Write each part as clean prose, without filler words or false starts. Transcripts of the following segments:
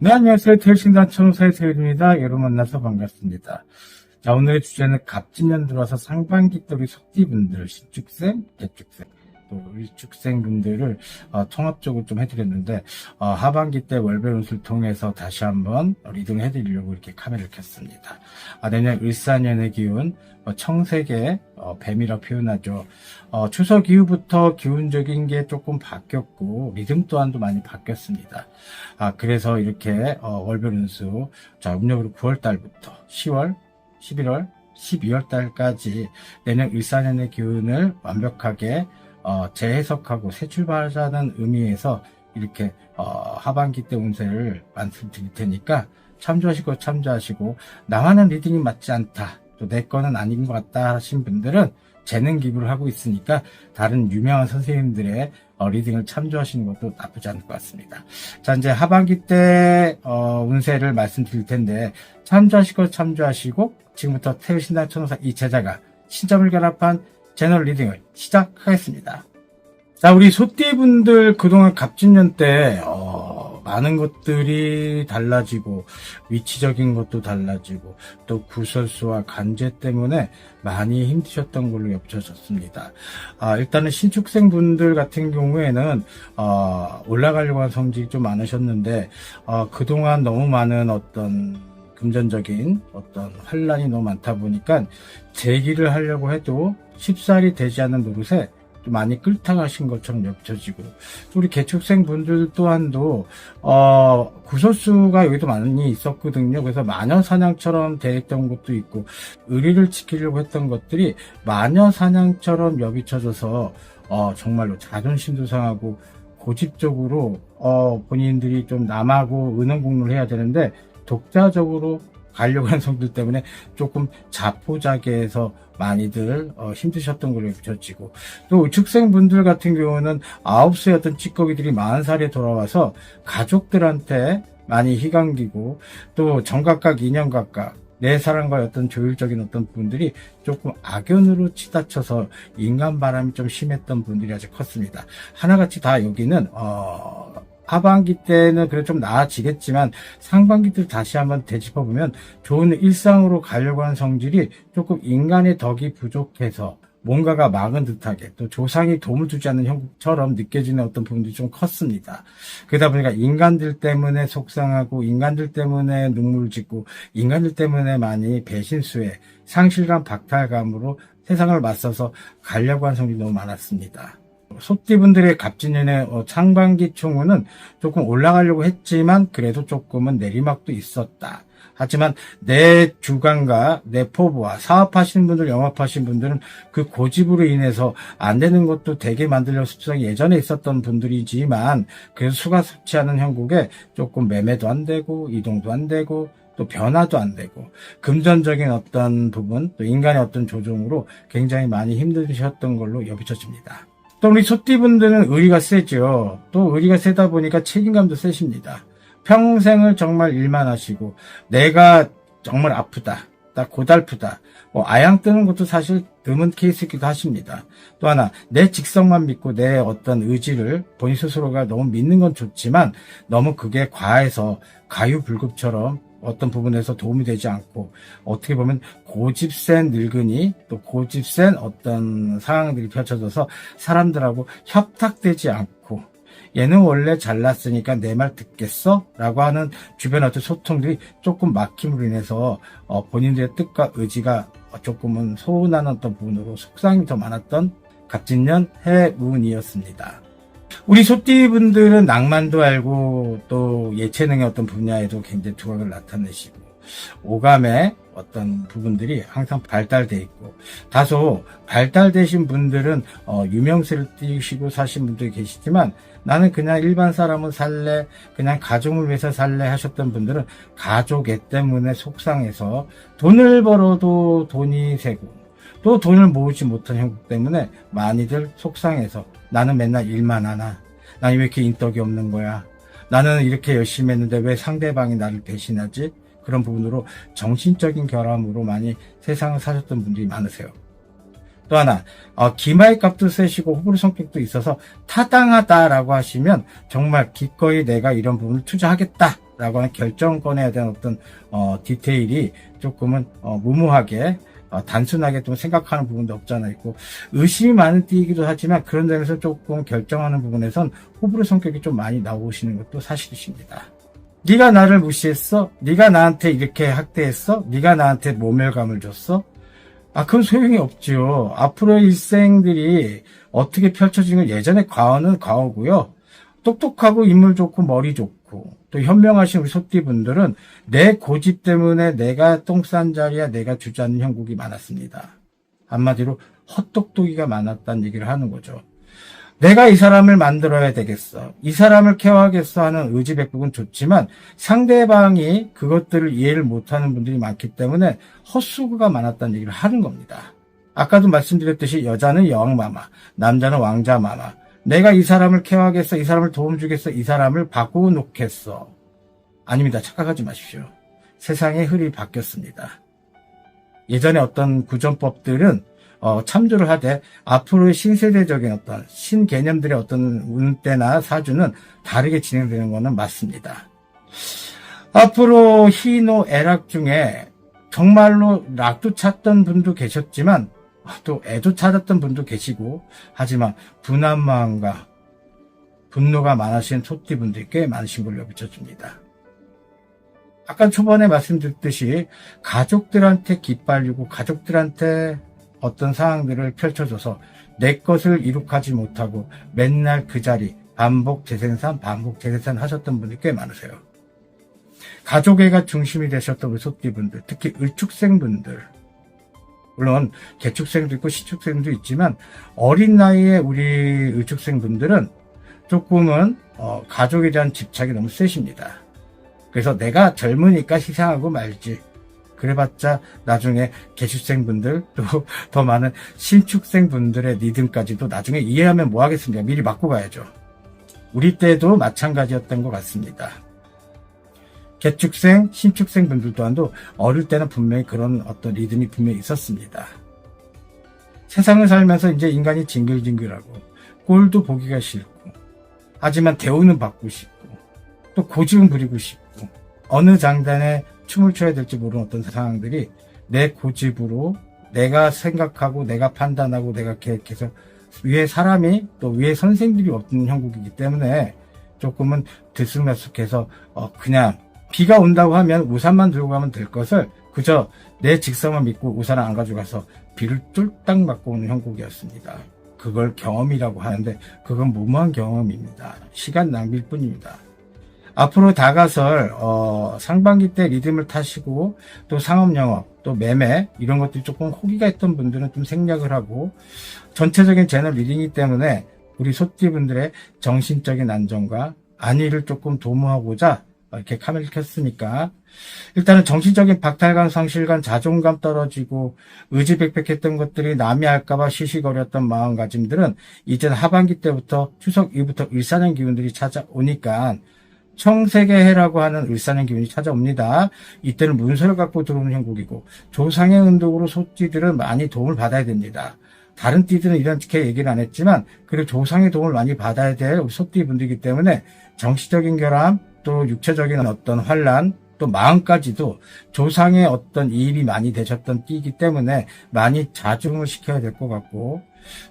네, 안녕하세요. 태일신당 천호사의 태일입니다. 여러분 만나서 반갑습니다. 자, 오늘의 주제는 갑진년 들어와서 상반기 때 우리 속띠분들, 신축생, 개축생, 또 일축생분들을 통합적으로 좀 해드렸는데, 하반기 때 월별 운수를 통해서 다시 한번 리딩을 해드리려고 이렇게 카메라를 켰습니다. 내년 을사년의 기운, 청색의 뱀이라 표현하죠. 추석 이후부터 기운적인 게 조금 바뀌었고 리듬 또한도 많이 바뀌었습니다. 그래서 이렇게 월별 운수, 자, 음력으로 9월 달부터 10월, 11월, 12월 달까지 내년 을사년의 기운을 완벽하게 재해석하고 새 출발하자는 의미에서 이렇게 하반기 때 운세를 말씀드릴 테니까 참조하시고 나와는 리딩이 맞지 않다, 또 내 거는 아닌 것 같다 하신 분들은 재능 기부를 하고 있으니까 다른 유명한 선생님들의 리딩을 참조하시는 것도 나쁘지 않을 것 같습니다. 자, 이제 하반기 때 운세를 말씀드릴 텐데 참조하시고 지금부터 태일신당 천호사 이 제자가 신점을 결합한 제너럴 리딩을 시작하겠습니다. 자, 우리 소띠분들 그동안 갑진년 때 많은 것들이 달라지고 위치적인 것도 달라지고 또 구설수와 간제 때문에 많이 힘드셨던 걸로 엽혀졌습니다. 일단은 신축생분들 같은 경우에는 올라가려고 하는 성질이 좀 많으셨는데 그동안 너무 많은 어떤 금전적인 어떤 환란이 너무 많다 보니까 재기를 하려고 해도 쉽사리 되지 않는 노릇에 좀 많이 끌당하신 것처럼 엽혀지고, 또 우리 개축생 분들 또한도 구설수가 여기도 많이 있었거든요. 그래서 마녀사냥처럼 되었던 것도 있고 의리를 지키려고 했던 것들이 마녀사냥처럼 엽이쳐져서 정말로 자존심도 상하고 고집적으로 본인들이 좀 남하고 은은공로를 해야 되는데 독자적으로 가려고 하는 성들 때문에 조금 자포자기해서 많이들 힘드셨던 걸로 비춰지고, 또 축생분들 같은 경우는 9수의 어떤 찌꺼기들이 40살에 돌아와서 가족들한테 많이 희강기고, 또 정각각, 인연각각, 내 사랑과의 어떤 조율적인 어떤 분들이 조금 악연으로 치닫혀서 인간 바람이 좀 심했던 분들이 아주 컸습니다. 하나같이 다 여기는 하반기 때는 그래 좀 나아지겠지만 상반기 때 다시 한번 되짚어보면 좋은 일상으로 가려고 하는 성질이 조금 인간의 덕이 부족해서 뭔가가 막은 듯하게, 또 조상이 도움을 주지 않는 형국처럼 느껴지는 어떤 부분들이 좀 컸습니다. 그러다 보니까 인간들 때문에 속상하고 인간들 때문에 눈물 짓고 인간들 때문에 많이 배신수에 상실감 박탈감으로 세상을 맞서서 가려고 하는 성질이 너무 많았습니다. 소띠분들의 갑진년의 상반기 총우는 조금 올라가려고 했지만 그래도 조금은 내리막도 있었다. 하지만 내 주관과 내 포부와 사업하시는 분들, 영업하시는 분들은 그 고집으로 인해서 안 되는 것도 되게 만들려고 습성이 예전에 있었던 분들이지만 그래서 수가 섭지 않은 형국에 조금 매매도 안 되고 이동도 안 되고 또 변화도 안 되고 금전적인 어떤 부분, 또 인간의 어떤 조종으로 굉장히 많이 힘드셨던 걸로 여비쳐집니다. 또 우리 소띠분들은 의리가 세죠. 또 의리가 세다 보니까 책임감도 세십니다. 평생을 정말 일만 하시고 내가 정말 아프다, 나 고달프다, 아양 뜨는 것도 사실 드문 케이스이기도 하십니다. 또 하나, 내 직성만 믿고 내 어떤 의지를 본인 스스로가 너무 믿는 건 좋지만 너무 그게 과해서 가유불급처럼 어떤 부분에서 도움이 되지 않고 어떻게 보면 고집센 늙은이, 또 고집센 어떤 상황들이 펼쳐져서 사람들하고 협탁되지 않고 얘는 원래 잘났으니까 내 말 듣겠어? 라고 하는 주변 어떤 소통들이 조금 막힘으로 인해서 본인들의 뜻과 의지가 조금은 소원한 어떤 부분으로 속상이 더 많았던 갑진년 해운이었습니다. 우리 소띠분들은 낭만도 알고 또 예체능의 어떤 분야에도 굉장히 두각을 나타내시고 오감의 어떤 부분들이 항상 발달돼 있고, 다소 발달되신 분들은 유명세를 띄우시고 사신 분들이 계시지만 나는 그냥 일반 사람은 살래, 그냥 가족을 위해서 살래 하셨던 분들은 가족애 때문에 속상해서 돈을 벌어도 돈이 새고 또 돈을 모으지 못한 형국 때문에 많이들 속상해서 나는 맨날 일만 하나, 나는 왜 이렇게 인덕이 없는 거야, 나는 이렇게 열심히 했는데 왜 상대방이 나를 배신하지, 그런 부분으로 정신적인 결함으로 많이 세상을 사셨던 분들이 많으세요. 또 하나, 기마의 값도 세시고 호불호 성격도 있어서 타당하다라고 하시면 정말 기꺼이 내가 이런 부분을 투자하겠다 라고 하는 결정권에 대한 어떤 디테일이 조금은 무모하게 단순하게 좀 생각하는 부분도 없잖아 있고, 의심이 많은 띠이기도 하지만 그런 점에서 조금 결정하는 부분에선 호불호 성격이 좀 많이 나오시는 것도 사실이십니다. 네가 나를 무시했어? 네가 나한테 이렇게 학대했어? 네가 나한테 모멸감을 줬어? 그건 소용이 없지요. 앞으로의 일생들이 어떻게 펼쳐지는, 예전에 과거는 과거고요. 똑똑하고 인물 좋고 머리 좋고 또 현명하신 우리 소띠분들은 내 고집 때문에 내가 똥 싼 자리야 내가 주지 않는 형국이 많았습니다. 한마디로 헛똑똑이가 많았다는 얘기를 하는 거죠. 내가 이 사람을 만들어야 되겠어, 이 사람을 케어하겠어 하는 의지백복은 좋지만 상대방이 그것들을 이해를 못하는 분들이 많기 때문에 헛수고가 많았다는 얘기를 하는 겁니다. 아까도 말씀드렸듯이 여자는 여왕마마, 남자는 왕자마마. 내가 이 사람을 케어하겠어, 이 사람을 도움 주겠어, 이 사람을 바꾸어 놓겠어. 아닙니다. 착각하지 마십시오. 세상의 흐름이 바뀌었습니다. 예전에 어떤 구전법들은 참조를 하되 앞으로의 신세대적인 어떤 신개념들의 어떤 운때나 사주는 다르게 진행되는 것은 맞습니다. 앞으로 희노 애락 중에 정말로 락도 찾던 분도 계셨지만 또 애도 찾았던 분도 계시고, 하지만 분한 마음과 분노가 많으신 소띠분들이 꽤 많으신 걸로 비춰집니다. 아까 초반에 말씀드렸듯이 가족들한테 기빨리고 가족들한테 어떤 상황들을 펼쳐줘서 내 것을 이룩하지 못하고 맨날 그 자리 반복 재생산 하셨던 분들이 꽤 많으세요. 가족애가 중심이 되셨던 우리 소띠분들, 특히 을축생분들, 물론 개축생도 있고 시축생도 있지만 어린 나이에 우리 을축생분들은 조금은 가족에 대한 집착이 너무 세십니다. 그래서 내가 젊으니까 희생하고 말지, 그래봤자 나중에 개축생분들 또 더 많은 신축생분들의 리듬까지도 나중에 이해하면 뭐 하겠습니까? 미리 맞고 가야죠. 우리 때도 마찬가지였던 것 같습니다. 개축생, 신축생 분들 또한도 어릴 때는 분명히 그런 어떤 리듬이 분명히 있었습니다. 세상을 살면서 이제 인간이 징글징글하고 꼴도 보기가 싫고, 하지만 대우는 받고 싶고 또 고집은 부리고 싶고, 어느 장단에 춤을 춰야 될지 모르는 어떤 상황들이 내 고집으로 내가 생각하고 내가 판단하고 내가 계획해서 위에 사람이 또 위에 선생들이 없는 형국이기 때문에 조금은 들쑥날쑥해서 그냥 비가 온다고 하면 우산만 들고 가면 될 것을 그저 내 직성만 믿고 우산을 안 가져가서 비를 쫄딱 맞고 오는 형국이었습니다. 그걸 경험이라고 하는데 그건 무모한 경험입니다. 시간 낭비일 뿐입니다. 앞으로 다가설 상반기 때 리듬을 타시고 또 상업 영업 또 매매 이런 것들이 조금 호기가 있던 분들은 좀 생략을 하고, 전체적인 제너럴 리딩이기 때문에 우리 소띠분들의 정신적인 안정과 안위를 조금 도모하고자 이렇게 카메라를 켰으니까, 일단은 정신적인 박탈감, 상실감, 자존감 떨어지고 의지백백했던 것들이 남이 할까봐 시시거렸던 마음가짐들은 이제 하반기 때부터 추석 이후부터 일사년 기운들이 찾아오니까 청세계해라고 하는 일사년 기운이 찾아옵니다. 이때는 문서를 갖고 들어오는 형국이고, 조상의 은덕으로 소띠들은 많이 도움을 받아야 됩니다. 다른 띠들은 이렇게 얘기를 안 했지만 그리고 조상의 도움을 많이 받아야 될 우리 소띠 분들이기 때문에 정신적인 결함, 또 육체적인 어떤 환란, 또 마음까지도 조상의 어떤 이입이 많이 되셨던 띠이기 때문에 많이 자중을 시켜야 될 것 같고,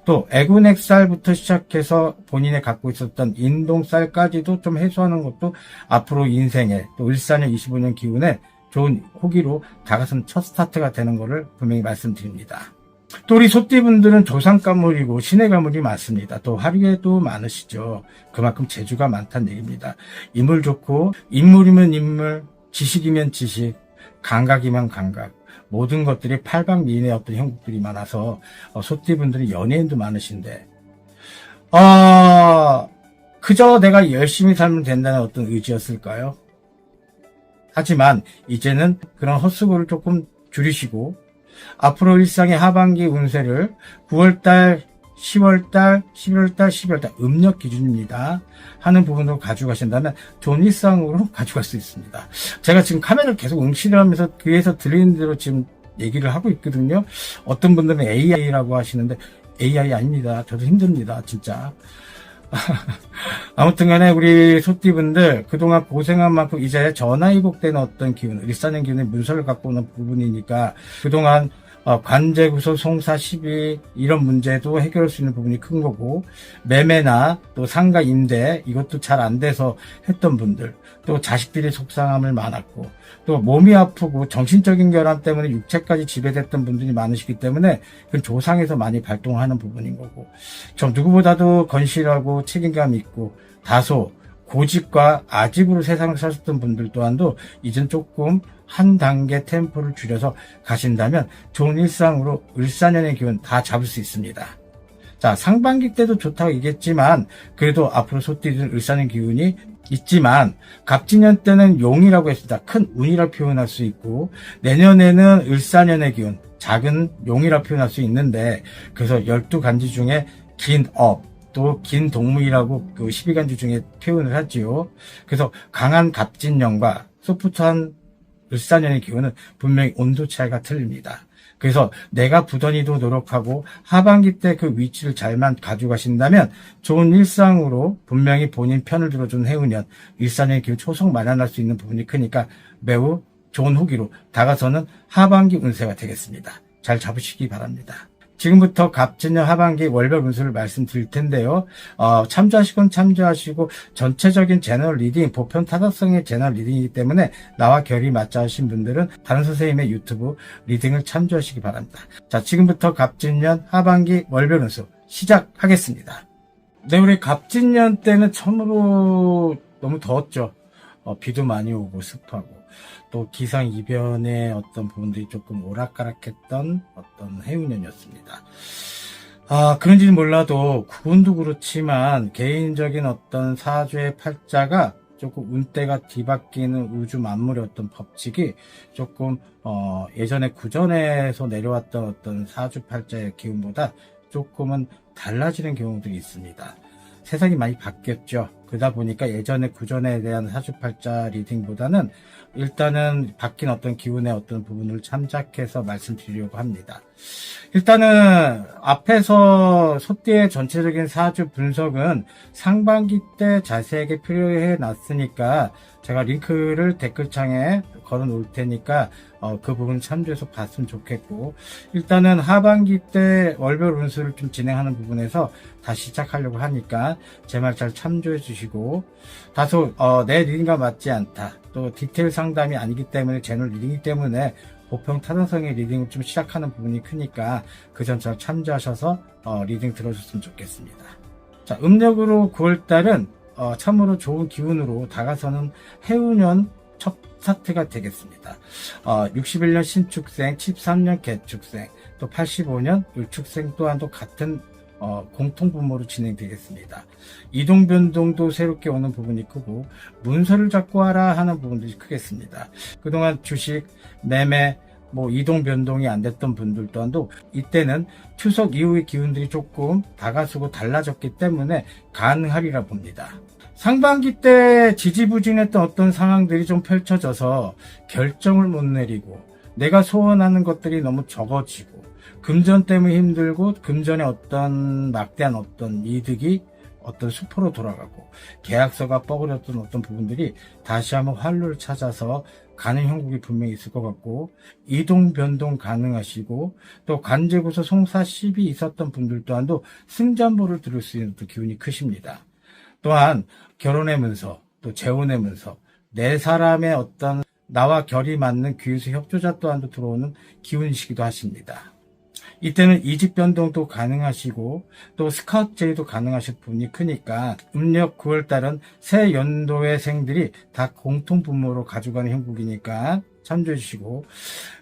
또 애군액살부터 시작해서 본인이 갖고 있었던 인동살까지도 좀 해소하는 것도 앞으로 인생에 또 14년 25년 기운에 좋은 호기로 다가선 첫 스타트가 되는 것을 분명히 말씀드립니다. 또 우리 소띠분들은 조상 가물이고 신의 가물이 많습니다. 또 화류에도 많으시죠. 그만큼 재주가 많다는 얘기입니다. 인물 좋고, 인물이면 인물, 지식이면 지식, 감각이면 감각, 모든 것들이 팔방미인의 어떤 형국들이 많아서 소띠분들이 연예인도 많으신데 그저 내가 열심히 살면 된다는 어떤 의지였을까요? 하지만 이제는 그런 헛수고를 조금 줄이시고 앞으로 일상의 하반기 운세를 9월달, 10월달, 11월달, 12월달 음력 기준입니다 하는 부분으로 가져가신다면 좋은 일상으로 가져갈 수 있습니다. 제가 지금 카메라를 계속 응시를 하면서 귀에서 들리는 대로 지금 얘기를 하고 있거든요. 어떤 분들은 AI라고 하시는데 AI 아닙니다. 저도 힘듭니다. 진짜. 아무튼 간에 우리 소띠분들 그동안 고생한 만큼 이제 전화위복되는 어떤 기운, 일사년 기운의 문서를 갖고 오는 부분이니까 그동안 관제구소, 송사, 시비 이런 문제도 해결할 수 있는 부분이 큰 거고, 매매나 또 상가 임대 이것도 잘 안 돼서 했던 분들, 또 자식들이 속상함을 많았고, 또 몸이 아프고 정신적인 결함 때문에 육체까지 지배됐던 분들이 많으시기 때문에 그 조상에서 많이 발동하는 부분인 거고, 좀 누구보다도 건실하고 책임감 있고 다소 고집과 아집으로 세상을 사셨던 분들 또한도 이젠 조금 한 단계 템포를 줄여서 가신다면 좋은 일상으로 을사년의 기운 다 잡을 수 있습니다. 자, 상반기 때도 좋다고 얘기했지만 그래도 앞으로 소띠들 을사년 기운이 있지만 갑진년 때는 용이라고 했습니다. 큰 운이라 표현할 수 있고, 내년에는 을사년의 기운, 작은 용이라 표현할 수 있는데, 그래서 12간지 중에 긴 업, 또 긴 동무이라고 그 12간지 중에 표현을 하지요. 그래서 강한 갑진년과 소프트한 을사년의 기운은 분명히 온도 차이가 틀립니다. 그래서 내가 부단히도 노력하고 하반기 때 그 위치를 잘만 가져가신다면 좋은 일상으로 분명히 본인 편을 들어준 해운년, 을사년의 기운 초속 마련할 수 있는 부분이 크니까 매우 좋은 후기로 다가서는 하반기 운세가 되겠습니다. 잘 잡으시기 바랍니다. 지금부터 갑진년 하반기 월별 운수를 말씀드릴 텐데요. 참조하시건 참조하시고 전체적인 제너럴 리딩, 보편 타당성의 제너럴 리딩이기 때문에 나와 결이 맞지 않으신 분들은 다른 선생님의 유튜브 리딩을 참조하시기 바랍니다. 자, 지금부터 갑진년 하반기 월별 운수 시작하겠습니다. 네, 우리 갑진년 때는 처음으로 너무 더웠죠. 비도 많이 오고 습하고. 또 기상이변의 어떤 부분들이 조금 오락가락했던 어떤 해운년이었습니다. 그런지는 몰라도 구분도 그렇지만 개인적인 어떤 사주의 팔자가 조금 운대가 뒤바뀌는 우주 만물의 어떤 법칙이 조금 예전에 구전에서 내려왔던 어떤 사주 팔자의 기운보다 조금은 달라지는 경우들이 있습니다. 세상이 많이 바뀌었죠. 그러다 보니까 예전에 구전에 대한 사주팔자 리딩보다는 일단은 바뀐 어떤 기운의 어떤 부분을 참작해서 말씀드리려고 합니다. 일단은 앞에서 소띠의 전체적인 사주 분석은 상반기 때 자세하게 필요해 놨으니까 제가 링크를 댓글창에 걸어 놓을 테니까 그 부분 참조해서 봤으면 좋겠고, 일단은 하반기 때 월별 운수를 좀 진행하는 부분에서 다시 시작하려고 하니까 제 말 잘 참조해 주시고, 다소 내 리딩과 맞지 않다, 또 디테일 상담이 아니기 때문에 제너럴 리딩이기 때문에 보편 타당성의 리딩을 좀 시작하는 부분이 크니까 그 점 잘 참조하셔서 리딩 들어줬으면 좋겠습니다. 자, 음력으로 9월달은 참으로 좋은 기운으로 다가서는 해운년 첫 스타트가 되겠습니다. 61년 신축생, 73년 개축생, 또 85년 을축생 또한도 같은 공통분모로 진행되겠습니다. 이동 변동도 새롭게 오는 부분이 크고, 문서를 잡고 하라 하는 부분들이 크겠습니다. 그동안 주식, 매매, 이동 변동이 안 됐던 분들 또한도 이때는 추석 이후의 기운들이 조금 다가서고 달라졌기 때문에 가능하리라 봅니다. 상반기 때 지지부진했던 어떤 상황들이 좀 펼쳐져서 결정을 못 내리고, 내가 소원하는 것들이 너무 적어지고, 금전 때문에 힘들고, 금전의 어떤 막대한 어떤 이득이 어떤 수포로 돌아가고, 계약서가 뻐그렸던 어떤 부분들이 다시 한번 활로를 찾아서 가는 형국이 분명히 있을 것 같고, 이동 변동 가능하시고, 또 관제구소 송사 시비 있었던 분들 또한도 승전보를 들을 수 있는 또 기운이 크십니다. 또한 결혼의 문서, 또 재혼의 문서, 내 사람의 어떤 나와 결이 맞는 귀수 협조자 또한도 들어오는 기운이시기도 하십니다. 이때는 이직 변동도 가능하시고, 또 스카우트 제의도 가능하실 분이 크니까 음력 9월달은 새 연도의 생들이 다 공통 분모로 가져가는 형국이니까 참조해 주시고,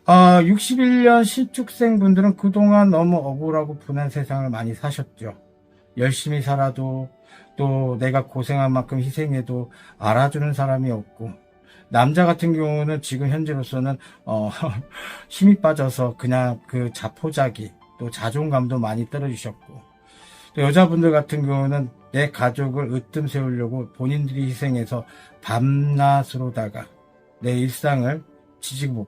61년 신축생 분들은 그동안 너무 억울하고 분한 세상을 많이 사셨죠. 열심히 살아도, 또 내가 고생한 만큼 희생해도 알아주는 사람이 없고, 남자 같은 경우는 지금 현재로서는 힘이 빠져서 그냥 그 자포자기, 또 자존감도 많이 떨어지셨고, 또 여자분들 같은 경우는 내 가족을 으뜸 세우려고 본인들이 희생해서 밤낮으로다가 내 일상을 지지고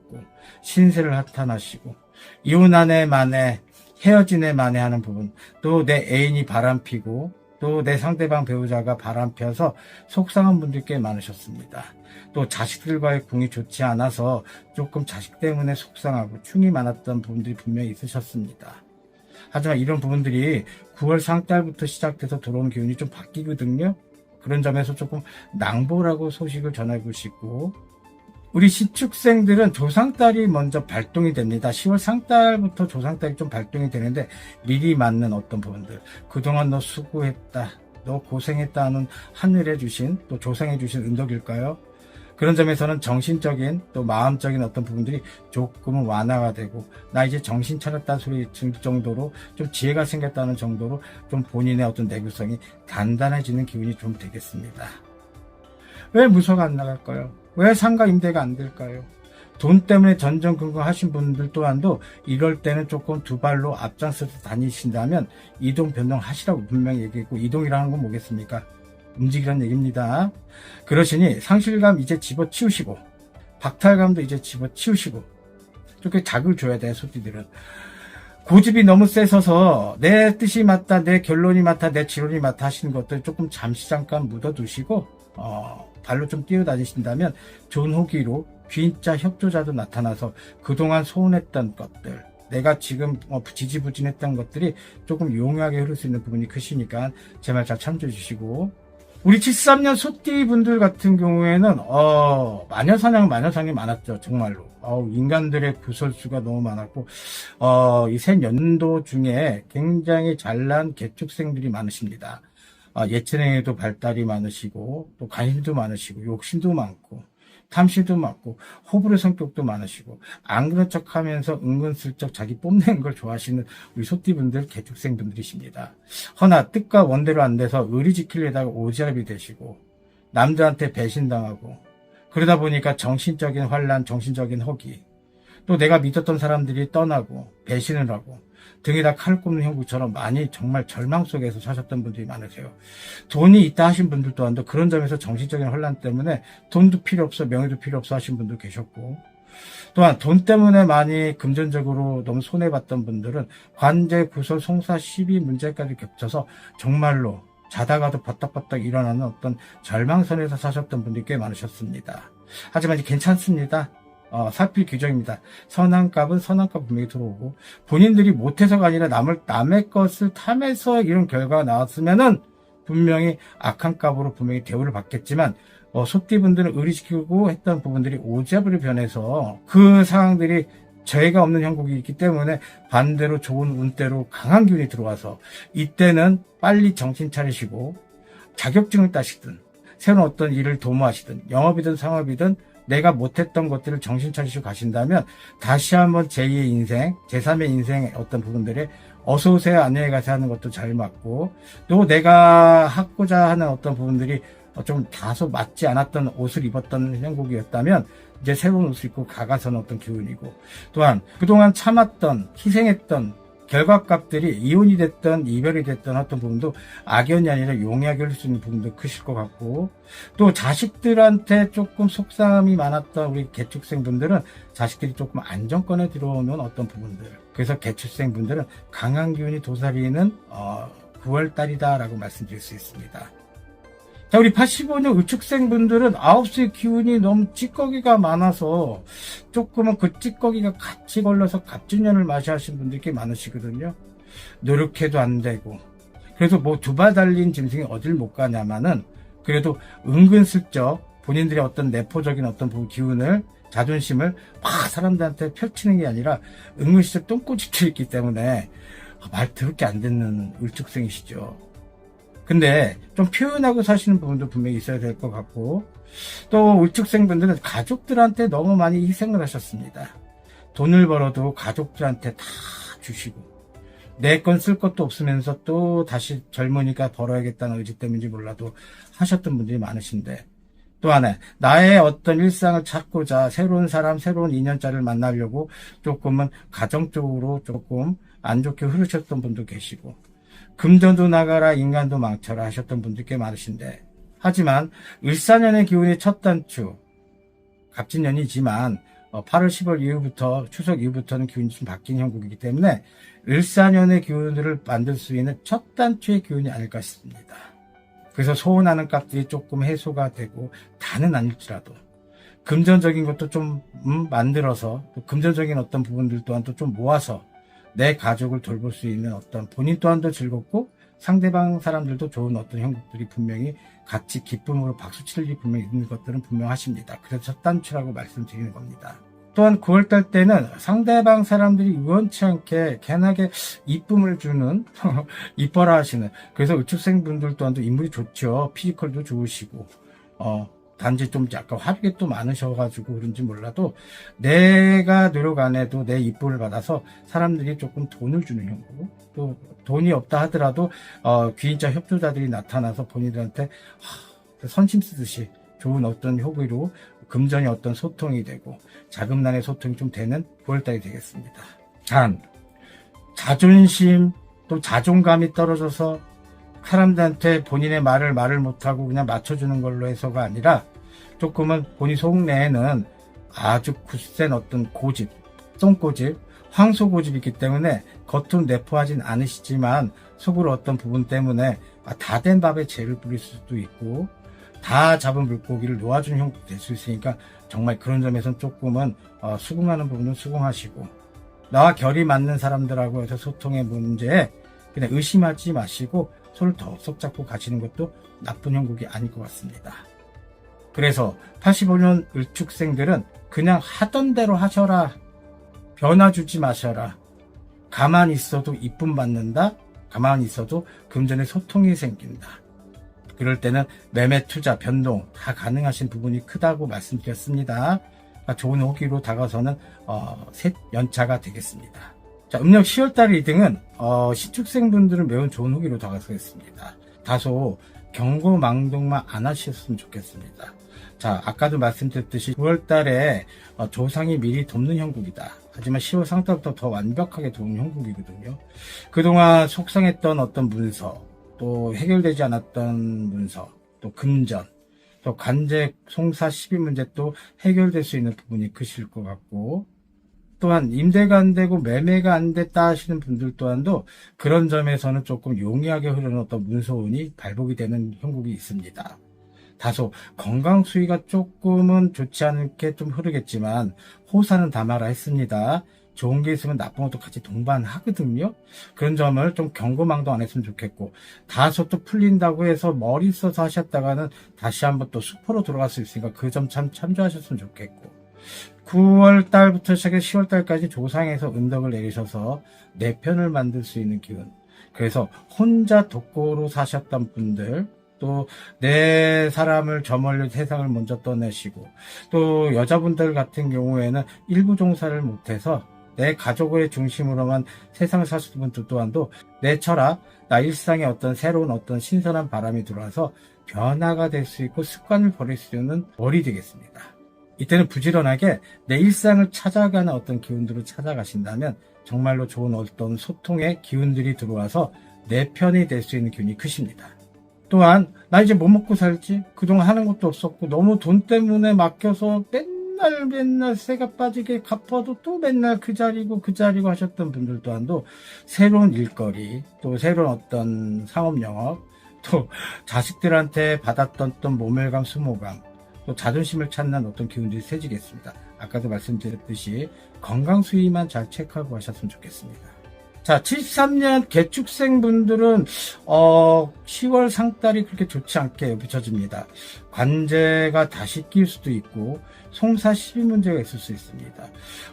신세를 한탄하시고, 이혼 아내 만에, 헤어진 애 만에 하는 부분, 또 내 애인이 바람피고, 또 내 상대방 배우자가 바람펴서 속상한 분들이 꽤 많으셨습니다. 또 자식들과의 궁이 좋지 않아서 조금 자식 때문에 속상하고 충이 많았던 부분들이 분명히 있으셨습니다. 하지만 이런 부분들이 9월 상달부터 시작돼서 들어온 기운이 좀 바뀌거든요. 그런 점에서 조금 낭보라고 소식을 전하고 싶고, 우리 신축생들은 조상달이 먼저 발동이 됩니다. 10월 상달부터 조상달이 좀 발동이 되는데 미리 맞는 어떤 부분들, 그동안 너 수고했다, 너 고생했다 하는 하늘에 주신, 또 조상해 주신 은덕일까요? 그런 점에서는 정신적인 또 마음적인 어떤 부분들이 조금은 완화가 되고, 나 이제 정신 차렸다는 소리 들 정도로 좀 지혜가 생겼다는 정도로 좀 본인의 어떤 내구성이 단단해지는 기운이 좀 되겠습니다. 왜 무소가 안 나갈까요? 왜 상가 임대가 안 될까요? 돈 때문에 전전긍긍 하신 분들 또한도 이럴 때는 조금 두 발로 앞장서서 다니신다면 이동 변동 하시라고 분명히 얘기했고, 이동이라는 건 뭐겠습니까? 움직이라는 얘기입니다. 그러시니 상실감 이제 집어치우시고, 박탈감도 이제 집어치우시고, 이렇게 자극을 줘야 돼요. 소띠들은 고집이 너무 세서서 내 뜻이 맞다, 내 결론이 맞다, 내 지론이 맞다 하시는 것들 조금 잠시 잠깐 묻어두시고 발로 좀 뛰어다니신다면 좋은 호기로 귀인자 협조자도 나타나서 그동안 소원했던 것들, 내가 지금 지지부진했던 것들이 조금 용하게 흐를 수 있는 부분이 크시니까 제 말 잘 참조해 주시고, 우리 73년 소띠 분들 같은 경우에는 마녀사냥이 많았죠. 정말로 인간들의 구설수가 너무 많았고, 이 새 연도 중에 굉장히 잘난 개축생들이 많으십니다. 예체능에도 발달이 많으시고, 또 관심도 많으시고, 욕심도 많고, 탐심도 많고, 호불호 성격도 많으시고, 안 그런 척 하면서 은근슬쩍 자기 뽐내는 걸 좋아하시는 우리 소띠분들, 개축생분들이십니다. 허나 뜻과 원대로 안 돼서 의리 지키려다가 오지랖이 되시고, 남들한테 배신당하고, 그러다 보니까 정신적인 환란, 정신적인 허기, 또 내가 믿었던 사람들이 떠나고 배신을 하고 등에다 칼 꼽는 형국처럼 많이 정말 절망 속에서 사셨던 분들이 많으세요. 돈이 있다 하신 분들 또한도 그런 점에서 정신적인 혼란 때문에 돈도 필요 없어, 명예도 필요 없어 하신 분도 계셨고, 또한 돈 때문에 많이 금전적으로 너무 손해봤던 분들은 관제, 구설, 송사, 시비 문제까지 겹쳐서 정말로 자다가도 버떡버떡 일어나는 어떤 절망선에서 사셨던 분들이 꽤 많으셨습니다. 하지만 이제 괜찮습니다. 사필 규정입니다. 선한 값은 선한 값 분명히 들어오고, 본인들이 못해서가 아니라 남의 것을 탐해서 이런 결과가 나왔으면은 분명히 악한 값으로 분명히 대우를 받겠지만, 소띠분들은 의리시키고 했던 부분들이 오지랖으로 변해서 그 상황들이 저해가 없는 형국이 있기 때문에 반대로 좋은 운대로 강한 기운이 들어와서 이때는 빨리 정신 차리시고 자격증을 따시든 새로운 어떤 일을 도모하시든 영업이든 상업이든 내가 못했던 것들을 정신 차리시고 가신다면 다시 한번 제2의 인생, 제3의 인생의 어떤 부분들에 어서오세요, 안녕히 가세요 하는 것도 잘 맞고, 또 내가 하고자 하는 어떤 부분들이 좀 다소 맞지 않았던 옷을 입었던 형국이었다면 이제 새로운 옷을 입고 가가서는 어떤 기운이고, 또한 그동안 참았던, 희생했던 결과값들이 이혼이 됐던 이별이 됐던 어떤 부분도 악연이 아니라 용하게 할 수 있는 부분도 크실 것 같고, 또 자식들한테 조금 속상함이 많았던 우리 개축생분들은 자식들이 조금 안정권에 들어오는 어떤 부분들, 그래서 개축생분들은 강한 기운이 도사리는 9월달이다 라고 말씀드릴 수 있습니다. 자, 우리 85년 을축생분들은 9시의 기운이 너무 찌꺼기가 많아서 조금은 그 찌꺼기가 같이 걸려서 갑진년을 맞이하신 분들이 꽤 많으시거든요. 노력해도 안 되고, 그래서 뭐 두 발 달린 짐승이 어딜 못 가냐마는 그래도 은근슬쩍 본인들의 어떤 내포적인 어떤 기운을, 자존심을 막 사람들한테 펼치는 게 아니라 은근슬쩍 똥꼬집혀 있기 때문에 말 더럽게 안 듣는 을축생이시죠. 근데 좀 표현하고 사시는 부분도 분명히 있어야 될 것 같고, 또 을축생분들은 가족들한테 너무 많이 희생을 하셨습니다. 돈을 벌어도 가족들한테 다 주시고, 내 건 쓸 것도 없으면서 또 다시 젊으니까 벌어야겠다는 의지 때문인지 몰라도 하셨던 분들이 많으신데, 또 하나, 나의 어떤 일상을 찾고자 새로운 사람, 새로운 인연자를 만나려고 조금은 가정적으로 조금 안 좋게 흐르셨던 분도 계시고, 금전도 나가라 인간도 망쳐라 하셨던 분들 꽤 많으신데, 하지만 을사년의 기운이 첫 단추, 갑진년이지만 8월 10월 이후부터 추석 이후부터는 기운이 좀 바뀌는 형국이기 때문에 을사년의 기운들을 만들 수 있는 첫 단추의 기운이 아닐까 싶습니다. 그래서 소원하는 값들이 조금 해소가 되고 다는 아닐지라도 금전적인 것도 좀 만들어서 또 금전적인 어떤 부분들 또한도 좀 모아서 내 가족을 돌볼 수 있는 어떤 본인 또한도 즐겁고 상대방 사람들도 좋은 어떤 형국들이 분명히 같이 기쁨으로 박수칠 일이 분명히 있는 것들은 분명하십니다. 그래서 첫 단추라고 말씀드리는 겁니다. 또한 9월달 때는 상대방 사람들이 우연치 않게 괜하게 이쁨을 주는 이뻐라 하시는, 그래서 을축생 분들 또한도 인물이 좋죠. 피지컬도 좋으시고 단지 좀 약간 화력이 또 많으셔가지고 그런지 몰라도 내가 노력 안 해도 내 이쁨을 받아서 사람들이 조금 돈을 주는 형국, 또 돈이 없다 하더라도 귀인자 협조자들이 나타나서 본인들한테 선심 쓰듯이 좋은 어떤 효기로 금전의 어떤 소통이 되고 자금난의 소통이 좀 되는 9월달이 되겠습니다. 단 자존심 또 자존감이 떨어져서 사람들한테 본인의 말을 못하고 그냥 맞춰주는 걸로 해서가 아니라 조금은 본인 속내에는 아주 굳센 어떤 고집, 똥고집, 황소고집이 있기 때문에 겉으로 내포하진 않으시지만 속으로 어떤 부분 때문에 다 된 밥에 재를 뿌릴 수도 있고 다 잡은 물고기를 놓아준 형국이 될 수 있으니까 정말 그런 점에서는 조금은 수긍하는 부분은 수긍하시고 나와 결이 맞는 사람들하고 해서 소통의 문제에 그냥 의심하지 마시고 손을 더 쏙 잡고 가시는 것도 나쁜 형국이 아닐 것 같습니다. 그래서 85년 을축생들은 그냥 하던 대로 하셔라. 변화 주지 마셔라. 가만히 있어도 이쁨 받는다. 가만히 있어도 금전의 소통이 생긴다. 그럴 때는 매매, 투자, 변동 다 가능하신 부분이 크다고 말씀드렸습니다. 좋은 호기로 다가서는 셋 연차가 되겠습니다. 자, 음력 10월달 리딩은 신축생분들은 매우 좋은 호기로 다가서겠습니다. 다소 경고망동만 안 하셨으면 좋겠습니다. 자, 아까도 말씀드렸듯이 9월달에 조상이 미리 돕는 형국이다. 하지만 10월 상달부터 더 완벽하게 도는 형국이거든요. 그동안 속상했던 어떤 문서, 또 해결되지 않았던 문서, 또 금전, 또 관제, 송사, 시비 문제 또 해결될 수 있는 부분이 크실 것 같고, 또한 임대가 안 되고 매매가 안 됐다 하시는 분들 또한도 그런 점에서는 조금 용이하게 흐르는 어떤 문서운이 발복이 되는 형국이 있습니다. 다소 건강 수위가 조금은 좋지 않게 좀 흐르겠지만 호사는 담아라 했습니다. 좋은 게 있으면 나쁜 것도 같이 동반하거든요. 그런 점을 좀 경고망동 안 했으면 좋겠고, 다소 또 풀린다고 해서 머리 써서 하셨다가는 다시 한번 또 수포로 들어갈 수 있으니까 그 점 참 참조하셨으면 좋겠고, 9월 달부터 시작해서 10월 달까지 조상에서 은덕을 내리셔서 내 편을 만들 수 있는 기운. 그래서 혼자 독고로 사셨던 분들, 또 내 사람을 저 멀리 세상을 먼저 떠내시고, 또 여자분들 같은 경우에는 일부 종사를 못해서 내 가족의 중심으로만 세상을 사시는 분들 또한도 내 철학, 나 일상에 어떤 새로운 어떤 신선한 바람이 들어와서 변화가 될 수 있고 습관을 버릴 수 있는 월이 되겠습니다. 이때는 부지런하게 내 일상을 찾아가는 어떤 기운들을 찾아가신다면 정말로 좋은 어떤 소통의 기운들이 들어와서 내 편이 될 수 있는 기운이 크십니다. 또한 나 이제 뭐 먹고 살지? 그동안 하는 것도 없었고 너무 돈 때문에 막혀서 맨날 새가 빠지게 갚아도 또 맨날 그 자리고 하셨던 분들 또한도 새로운 일거리, 또 새로운 어떤 상업 영업, 또 자식들한테 받았던 어떤 모멸감, 수모감, 또 자존심을 찾는 어떤 기운들이 세지겠습니다. 아까도 말씀드렸듯이 건강 수위만 잘 체크하고 하셨으면 좋겠습니다. 자, 73년 개축생 분들은 10월 상달이 그렇게 좋지 않게 비춰집니다. 관제가 다시 낄 수도 있고 송사 시비 문제가 있을 수 있습니다.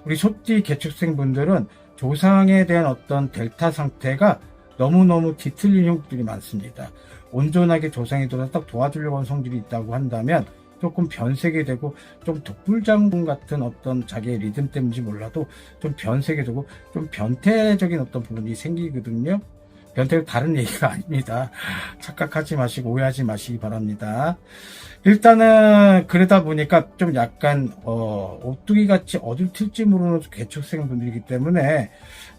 우리 소띠 개축생 분들은 조상에 대한 어떤 델타 상태가 너무너무 뒤틀린 형국들이 많습니다. 온전하게 조상이 딱 도와주려고 하는 성질이 있다고 한다면 조금 변색이 되고 좀 독불장군 같은 어떤 자기의 리듬 때문인지 몰라도 좀 변색이 되고 좀 변태적인 어떤 부분이 생기거든요. 변태는 다른 얘기가 아닙니다. 착각하지 마시고 오해하지 마시기 바랍니다. 일단은 그러다 보니까 좀 약간 오뚜기같이 어딜 튈지 모르는 개축생분들이기 때문에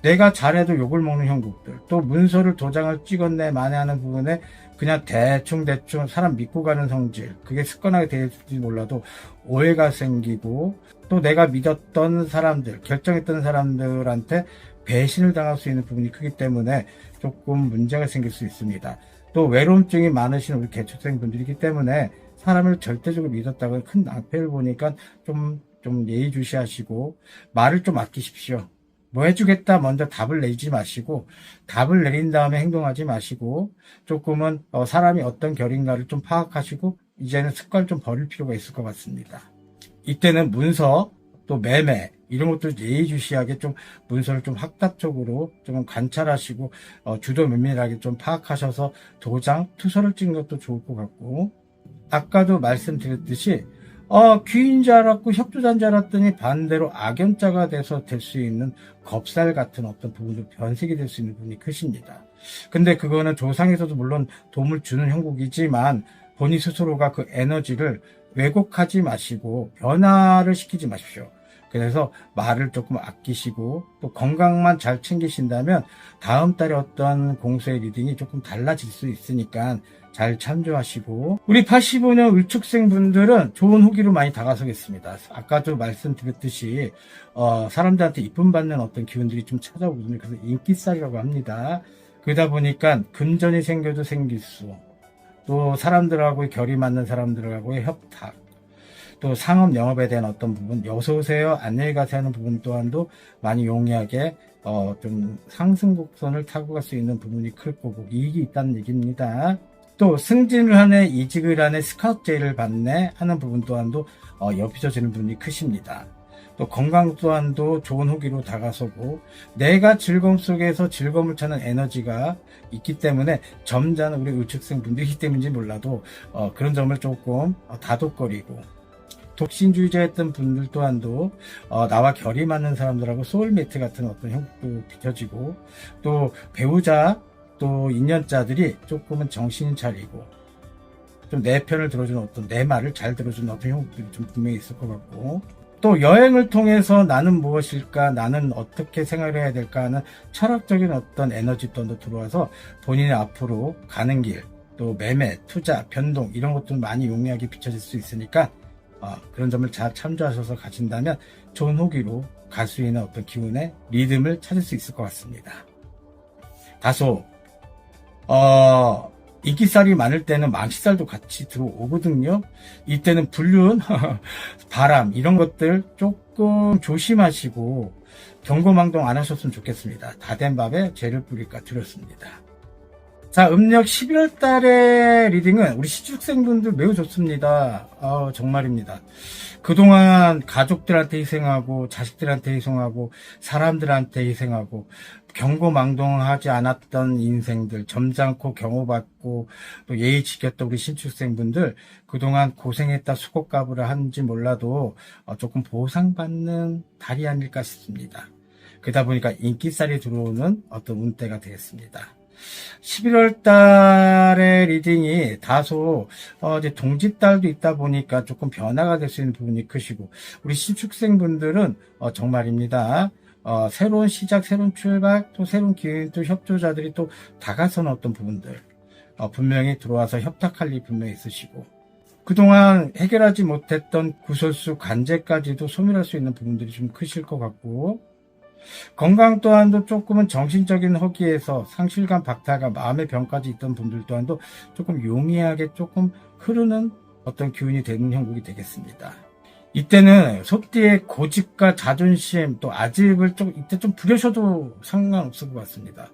내가 잘해도 욕을 먹는 형국들, 또 문서를 도장을 찍었네 만회하는 부분에 그냥 대충 사람 믿고 가는 성질, 그게 습관하게 될지 몰라도 오해가 생기고, 또 내가 믿었던 사람들, 결정했던 사람들한테 배신을 당할 수 있는 부분이 크기 때문에 조금 문제가 생길 수 있습니다. 또 외로움증이 많으신 우리 개축생 분들이기 때문에 사람을 절대적으로 믿었다가 큰 낭패를 보니까 좀 예의주시하시고 말을 좀 아끼십시오. 뭐 해주겠다 먼저 답을 내지 마시고, 답을 내린 다음에 행동하지 마시고, 조금은 사람이 어떤 결인가를 좀 파악하시고 이제는 습관을 좀 버릴 필요가 있을 것 같습니다. 이때는 문서, 또 매매 이런 것들 예의주시하게 좀 문서를 좀 확답적으로 좀 관찰하시고 주도 면밀하게 좀 파악하셔서 도장, 투서를 찍는 것도 좋을 것 같고, 아까도 말씀드렸듯이 귀인 줄 알았고 협조자인 줄 알았더니 반대로 악연자가 돼서 될 수 있는 겁살 같은 어떤 부분도 변색이 될 수 있는 부분이 크십니다. 근데 그거는 조상에서도 물론 도움을 주는 형국이지만 본인 스스로가 그 에너지를 왜곡하지 마시고 변화를 시키지 마십시오. 그래서 말을 조금 아끼시고 또 건강만 잘 챙기신다면 다음 달에 어떤 공수의 리딩이 조금 달라질 수 있으니까 잘 참조하시고, 우리 85년 을축생 분들은 좋은 후기로 많이 다가서겠습니다. 아까도 말씀드렸듯이 사람들한테 이쁨 받는 어떤 기운들이 좀 찾아오거든요. 그래서 인기살이라고 합니다. 그러다 보니까 금전이 생겨도 생길 수, 또 사람들하고의 결이 맞는 사람들하고의 협탁, 또 상업 영업에 대한 어떤 부분, 어서오세요, 안녕히 가세요 하는 부분 또한도 많이 용이하게 좀 상승 곡선을 타고 갈 수 있는 부분이 클 거고 이익이 있다는 얘기입니다. 또 승진을 하네, 이직을 하네, 스카우트 제의를 받네 하는 부분 또한도 옅어지는 부분이 크십니다. 또 건강 또한도 좋은 후기로 다가서고, 내가 즐거움 속에서 즐거움을 찾는 에너지가 있기 때문에 점잖은 우리 을축생 분들이기 때문인지 몰라도 그런 점을 조금 다독거리고, 독신주의자였던 분들 또한도 나와 결이 맞는 사람들하고 소울메이트 같은 어떤 형국도 비춰지고, 또 배우자 또 인연자들이 조금은 정신 차리고 좀 내 편을 들어주는 어떤, 내 말을 잘 들어주는 어떤 형국들이 좀 분명히 있을 것 같고, 또 여행을 통해서 나는 무엇일까, 나는 어떻게 생활해야 될까 하는 철학적인 어떤 에너지 또한 들어와서 본인의 앞으로 가는 길, 또 매매, 투자, 변동 이런 것들 많이 용이하게 비춰질 수 있으니까 그런 점을 잘 참조하셔서 가신다면 좋은 후기로 갈 수 있는 어떤 기운의 리듬을 찾을 수 있을 것 같습니다. 다소 인기살이 많을 때는 망치살도 같이 들어오거든요. 이때는 불륜, 바람 이런 것들 조금 조심하시고 경고망동 안 하셨으면 좋겠습니다. 다 된 밥에 죄를 뿌릴까 드렸습니다. 자, 음력 11월 달의 리딩은 우리 시축생분들 매우 좋습니다. 정말입니다. 그동안 가족들한테 희생하고 자식들한테 희생하고 사람들한테 희생하고 경고망동하지 않았던 인생들, 점잖고 경호받고 또 예의 지켰던 우리 신축생분들, 그동안 고생했다 수고값을 한지 몰라도 조금 보상받는 달이 아닐까 싶습니다. 그러다 보니까 인기살이 들어오는 어떤 운대가 되겠습니다. 11월 달의 리딩이 다소 이제 동짓달도 있다 보니까 조금 변화가 될 수 있는 부분이 크시고, 우리 신축생분들은 정말입니다. 새로운 시작, 새로운 출발, 또 새로운 기회, 또 협조자들이 또 다가서는 어떤 부분들 분명히 들어와서 협탁할 일이 분명히 있으시고, 그동안 해결하지 못했던 구설수, 관제까지도 소멸할 수 있는 부분들이 좀 크실 것 같고, 건강 또한도 조금은 정신적인 허기에서 상실감, 박탈감, 마음의 병까지 있던 분들 또한도 조금 용이하게 조금 흐르는 어떤 기운이 되는 형국이 되겠습니다. 이때는 소띠의 고집과 자존심, 또 아집을 이때 좀 부려셔도 상관없을 것 같습니다.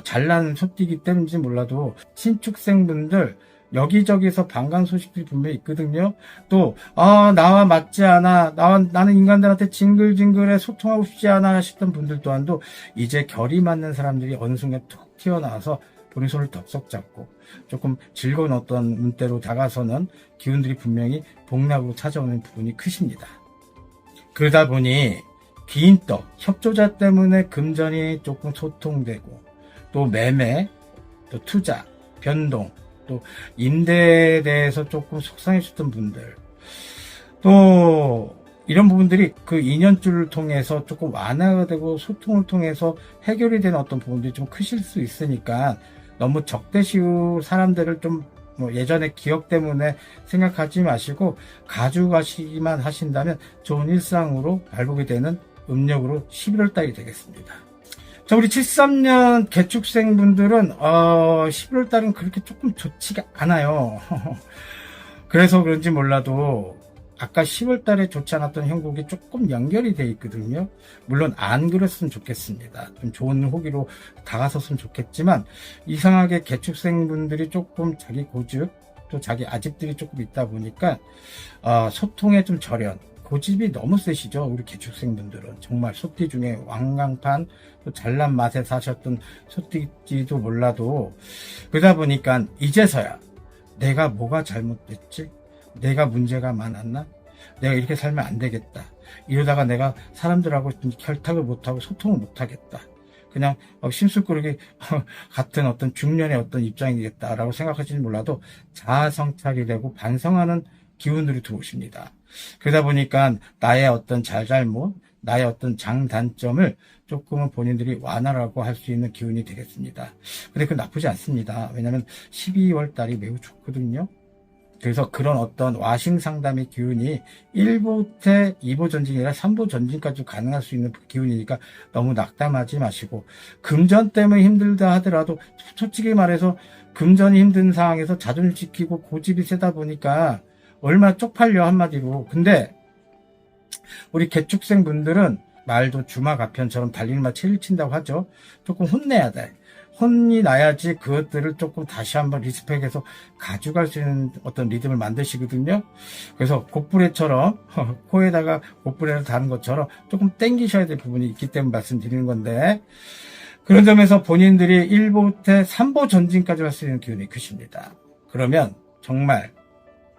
잘난 소띠이기 때문인지 몰라도 신축생분들 여기저기서 반가운 소식들이 분명히 있거든요. 또 나와 맞지 않아, 나는 인간들한테 징글징글해, 소통하고 싶지 않아 하셨던 분들 또한도 이제 결이 맞는 사람들이 어느 순간 툭 튀어나와서 본인 손을 덥석 잡고 조금 즐거운 어떤 운대로 다가서는 기운들이 분명히 복락으로 찾아오는 부분이 크십니다. 그러다 보니 귀인떡, 협조자 때문에 금전이 조금 소통되고, 또 매매, 또 투자, 변동, 또 임대에 대해서 조금 속상해졌던 분들, 또 이런 부분들이 그 인연줄을 통해서 조금 완화가 되고 소통을 통해서 해결이 되는 어떤 부분들이 좀 크실 수 있으니까 너무 적대시우 사람들을 좀 예전의 기억 때문에 생각하지 마시고 가져가시기만 하신다면 좋은 일상으로 발복이 되는 음력으로 11월 달이 되겠습니다. 자, 우리 73년 개축생 분들은 11월 달은 그렇게 조금 좋지가 않아요. 그래서 그런지 몰라도 아까 10월 달에 좋지 않았던 형국이 조금 연결이 돼 있거든요. 물론 안 그랬으면 좋겠습니다. 좀 좋은 호기로 다가섰으면 좋겠지만 이상하게 개축생 분들이 조금 자기 고집 또 자기 아집들이 조금 있다 보니까 소통에 좀 절연, 고집이 너무 세시죠. 우리 개축생 분들은 정말 소띠 중에 왕강판 또 잘난 맛에 사셨던 소띠지도 몰라도 그러다 보니까 이제서야 내가 뭐가 잘못됐지? 내가 문제가 많았나? 내가 이렇게 살면 안 되겠다. 이러다가 내가 사람들하고 결탁을 못하고 소통을 못하겠다. 그냥 심술꾸러기 같은 어떤 중년의 어떤 입장이겠다라고 생각하시는 몰라도 자아성찰이 되고 반성하는 기운들이 들어오십니다. 그러다 보니까 나의 어떤 잘잘못, 나의 어떤 장단점을 조금은 본인들이 완화라고 할 수 있는 기운이 되겠습니다. 근데 그 나쁘지 않습니다. 왜냐하면 12월 달이 매우 좋거든요. 그래서 그런 어떤 와싱 상담의 기운이 1보태 2보 전진이 아니라 3보 전진까지 가능할 수 있는 기운이니까 너무 낙담하지 마시고, 금전 때문에 힘들다 하더라도 솔직히 말해서 금전이 힘든 상황에서 자존심 지키고 고집이 세다 보니까 얼마나 쪽팔려 한마디로. 근데 우리 개축생 분들은 말도 주마가편처럼 달릴마 체를 친다고 하죠. 조금 혼내야 돼. 혼이 나야지 그것들을 조금 다시 한번 리스펙해서 가져갈 수 있는 어떤 리듬을 만드시거든요. 그래서 곶부레처럼 코에다가 곶부레를 다는 것처럼 조금 땡기셔야 될 부분이 있기 때문에 말씀드리는 건데, 그런 점에서 본인들이 1보태 3보 전진까지 할 수 있는 기운이 크십니다. 그러면 정말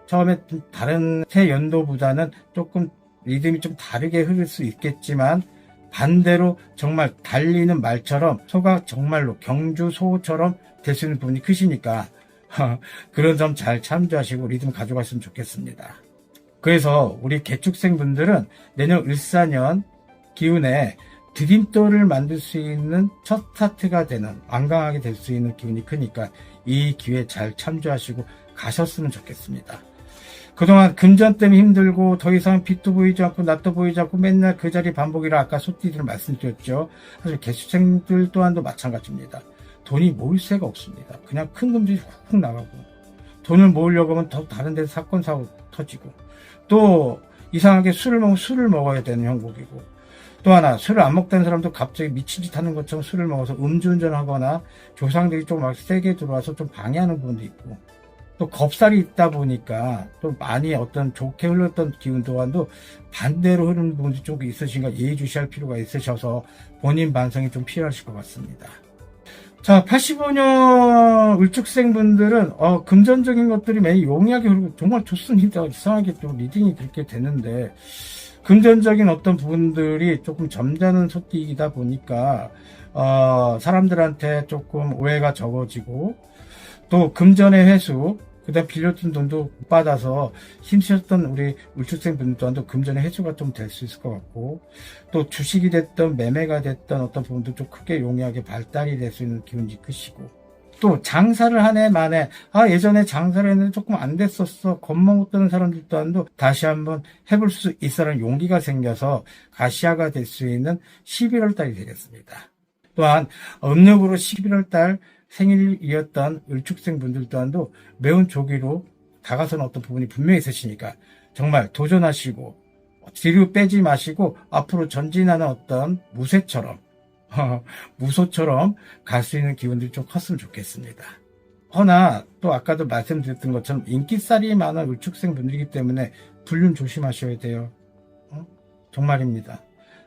처음에 다른 새 연도보다는 조금 리듬이 좀 다르게 흐를 수 있겠지만 반대로 정말 달리는 말처럼 소가 정말로 경주 소처럼 될 수 있는 부분이 크시니까 그런 점 잘 참조하시고 리듬 가져갔으면 좋겠습니다. 그래서 우리 개축생 분들은 내년 을사년 기운에 드림돌을 만들 수 있는 첫 스타트가 되는, 완강하게 될 수 있는 기운이 크니까 이 기회 잘 참조하시고 가셨으면 좋겠습니다. 그동안 금전 때문에 힘들고 더 이상 빛도 보이지 않고 낯도 보이지 않고 맨날 그 자리 반복이라 아까 소띠들 말씀드렸죠. 사실 개수생들 또한도 마찬가지입니다. 돈이 모일 새가 없습니다. 그냥 큰 금전이 훅훅 나가고, 돈을 모으려고 하면 더 다른 데서 사건 사고 터지고, 또 이상하게 술을 먹으면 술을 먹어야 되는 형국이고, 또 하나 술을 안 먹다는 사람도 갑자기 미친 짓 하는 것처럼 술을 먹어서 음주운전하거나 조상들이 좀 막 세게 들어와서 좀 방해하는 부분도 있고, 또 겁살이 있다 보니까 또 많이 어떤 좋게 흘렀던 기운 또한도 반대로 흐르는 부분도 좀 있으신가 예의주시할 필요가 있으셔서 본인 반성이 좀 필요하실 것 같습니다. 자, 85년 을축생 분들은 금전적인 것들이 매일 용이하게 흐르고 정말 좋습니다. 이상하게 또 리딩이 그렇게 되는데, 금전적인 어떤 부분들이 조금 점잖은 소띠이다 보니까 사람들한테 조금 오해가 적어지고, 또 금전의 회수, 그다음 빌렸던 돈도 못 받아서 힘쓰셨던 우리 을축생 분들 또한도 금전의 회수가 좀 될 수 있을 것 같고, 또 주식이 됐던 매매가 됐던 어떤 부분도 좀 크게 용이하게 발달이 될 수 있는 기운이 크시고, 또 장사를 한 해 만에 예전에 장사를 했는데 조금 안 됐었어 겁먹었던 사람들 또한도 다시 한번 해볼 수 있어라는 용기가 생겨서 가시화가 될 수 있는 11월 달이 되겠습니다. 또한 음력으로 11월 달 생일이었던 을축생 분들 또한도 매운 조기로 다가서는 어떤 부분이 분명히 있으시니까 정말 도전하시고 뒤로 빼지 마시고 앞으로 전진하는 어떤 무쇠처럼 무소처럼 갈 수 있는 기운들이 좀 컸으면 좋겠습니다. 허나 또 아까도 말씀드렸던 것처럼 인기살이 많은 을축생 분들이기 때문에 불륜 조심하셔야 돼요. 정말입니다.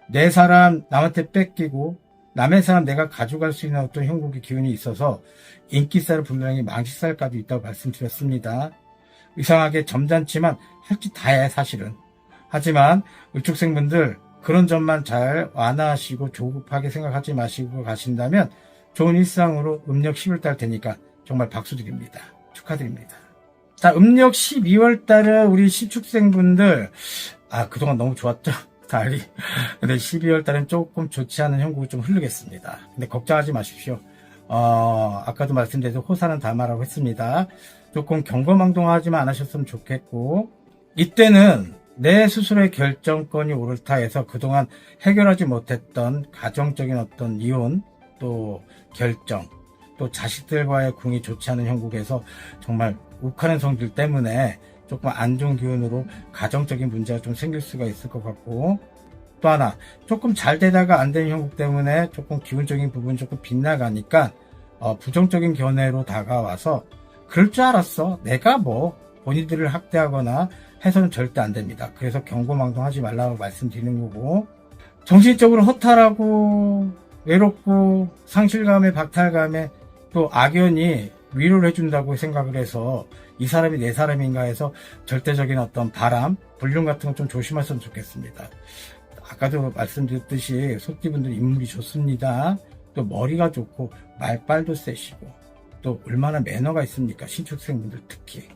내 사람 남한테 뺏기고 남의 사람 내가 가져갈 수 있는 어떤 형국의 기운이 있어서 인기살은 분명히 망치살까지 있다고 말씀드렸습니다. 이상하게 점잖지만 할 짓 다 해 사실은. 하지만 을축생분들 그런 점만 잘 완화하시고 조급하게 생각하지 마시고 가신다면 좋은 일상으로 음력 10월달 되니까 정말 박수드립니다. 축하드립니다. 자, 음력 12월달은 우리 신축생분들, 그동안 너무 좋았죠? 달이. 근데 12월달은 조금 좋지 않은 형국이 좀 흐르겠습니다. 근데 걱정하지 마십시오. 아까도 말씀드린 호사는 다마라고 했습니다. 조금 경거망동하지만 안 하셨으면 좋겠고, 이때는 내 스스로의 결정권이 옳다 해서 그동안 해결하지 못했던 가정적인 어떤 이혼, 또 결정, 또 자식들과의 궁이 좋지 않은 형국에서 정말 욱하는 성질 때문에 조금 안 좋은 기운으로 가정적인 문제가 좀 생길 수가 있을 것 같고, 또 하나 조금 잘 되다가 안 되는 형국 때문에 조금 기운적인 부분이 조금 빗나가니까 부정적인 견해로 다가와서 그럴 줄 알았어, 내가 뭐 본인들을 학대하거나 해서는 절대 안 됩니다. 그래서 경고망동하지 말라고 말씀드리는 거고, 정신적으로 허탈하고 외롭고 상실감에 박탈감에 또 악연이 위로를 해준다고 생각을 해서 이 사람이 내 사람인가 해서 절대적인 어떤 바람, 불륜 같은 거 좀 조심하셨으면 좋겠습니다. 아까도 말씀드렸듯이 소띠분들 인물이 좋습니다. 또 머리가 좋고 말빨도 세시고 또 얼마나 매너가 있습니까? 신축생분들 특히.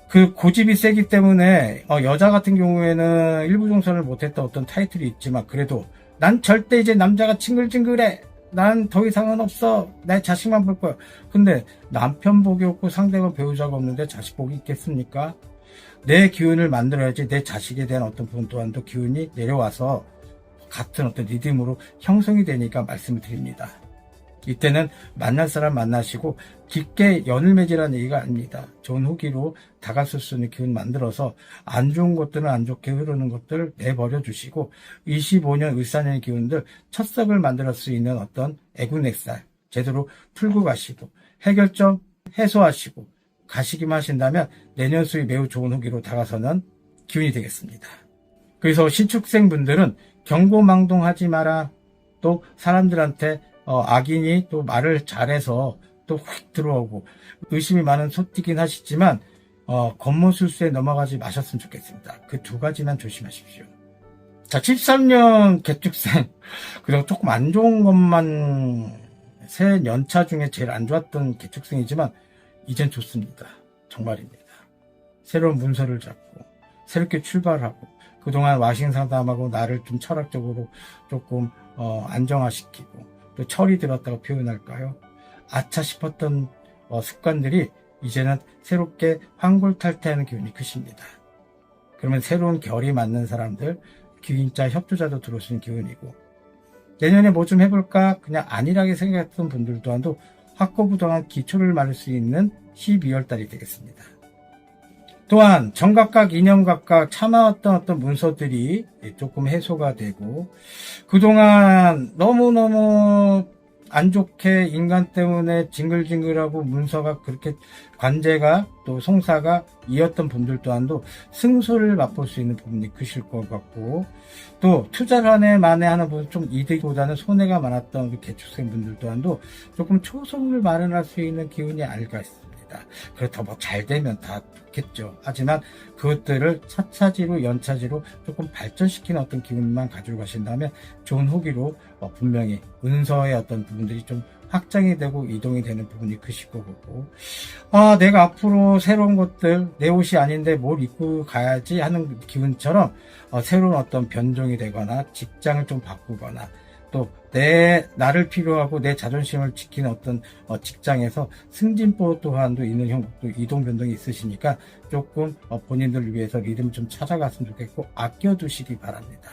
그 고집이 세기 때문에 여자 같은 경우에는 일부 종사를 못했던 어떤 타이틀이 있지만 그래도 난 절대 이제 남자가 징글징글해, 난 더 이상은 없어, 내 자식만 볼 거야. 근데 남편 복이 없고 상대방 배우자가 없는데 자식 복이 있겠습니까? 내 기운을 만들어야지 내 자식에 대한 어떤 부분 또한도 기운이 내려와서 같은 어떤 리듬으로 형성이 되니까 말씀을 드립니다. 이때는 만날 사람 만나시고 깊게 연을 맺으라는 얘기가 아닙니다. 좋은 후기로 다가설 수 있는 기운 만들어서 안 좋은 것들은 안 좋게 흐르는 것들 내버려 주시고 25년 을사년의 기운들 첫 석을 만들 수 있는 어떤 애군액살 제대로 풀고 가시고 해결점 해소하시고 가시기만 하신다면 내년 수입 매우 좋은 후기로 다가서는 기운이 되겠습니다. 그래서 신축생분들은 경고망동하지 마라. 또 사람들한테 악인이 또 말을 잘해서 또 휙 들어오고 의심이 많은 소띠긴 하시지만 겉모술수에 넘어가지 마셨으면 좋겠습니다. 그 두 가지만 조심하십시오. 자, 13년 개축생 그냥 조금 안 좋은 것만 새 연차 중에 제일 안 좋았던 개축생이지만 이젠 좋습니다. 정말입니다. 새로운 문서를 잡고 새롭게 출발하고 그동안 와신 상담하고 나를 좀 철학적으로 조금 안정화시키고 또 철이 들었다고 표현할까요? 아차 싶었던 습관들이 이제는 새롭게 환골탈태하는 기운이 크십니다. 그러면 새로운 결이 맞는 사람들, 기운자 협조자도 들어올 수 있는 기운이고 내년에 뭐 좀 해볼까 그냥 안일하게 생각했던 분들 또한도 확고부동한 기초를 만들 수 있는 12월 달이 되겠습니다. 또한 정각각, 인연각각 참아왔던 어떤 문서들이 조금 해소가 되고 그동안 너무너무 안 좋게 인간 때문에 징글징글하고 문서가 그렇게 관제가 또 송사가 이었던 분들 또한도 승소를 맛볼 수 있는 부분이 크실 것 같고 또 투자를 한 해 만에 하는 분은 좀 이득보다는 손해가 많았던 우리 개축생 분들 또한도 조금 초성을 마련할 수 있는 기운이 아닐까 싶습니다. 그렇다고 뭐 잘 되면 다 좋겠죠. 하지만 그것들을 차차지로 연차지로 조금 발전시키는 어떤 기운만 가지고 가신다면 좋은 후기로 분명히 은서의 어떤 부분들이 좀 확장이 되고 이동이 되는 부분이 크실 거고 내가 앞으로 새로운 것들 내 옷이 아닌데 뭘 입고 가야지 하는 기운처럼 새로운 어떤 변종이 되거나 직장을 좀 바꾸거나 또 나를 필요하고 내 자존심을 지키는 어떤 직장에서 승진보 또한도 있는 형국도 이동 변동이 있으시니까 조금 본인들을 위해서 리듬을 좀 찾아갔으면 좋겠고 아껴두시기 바랍니다.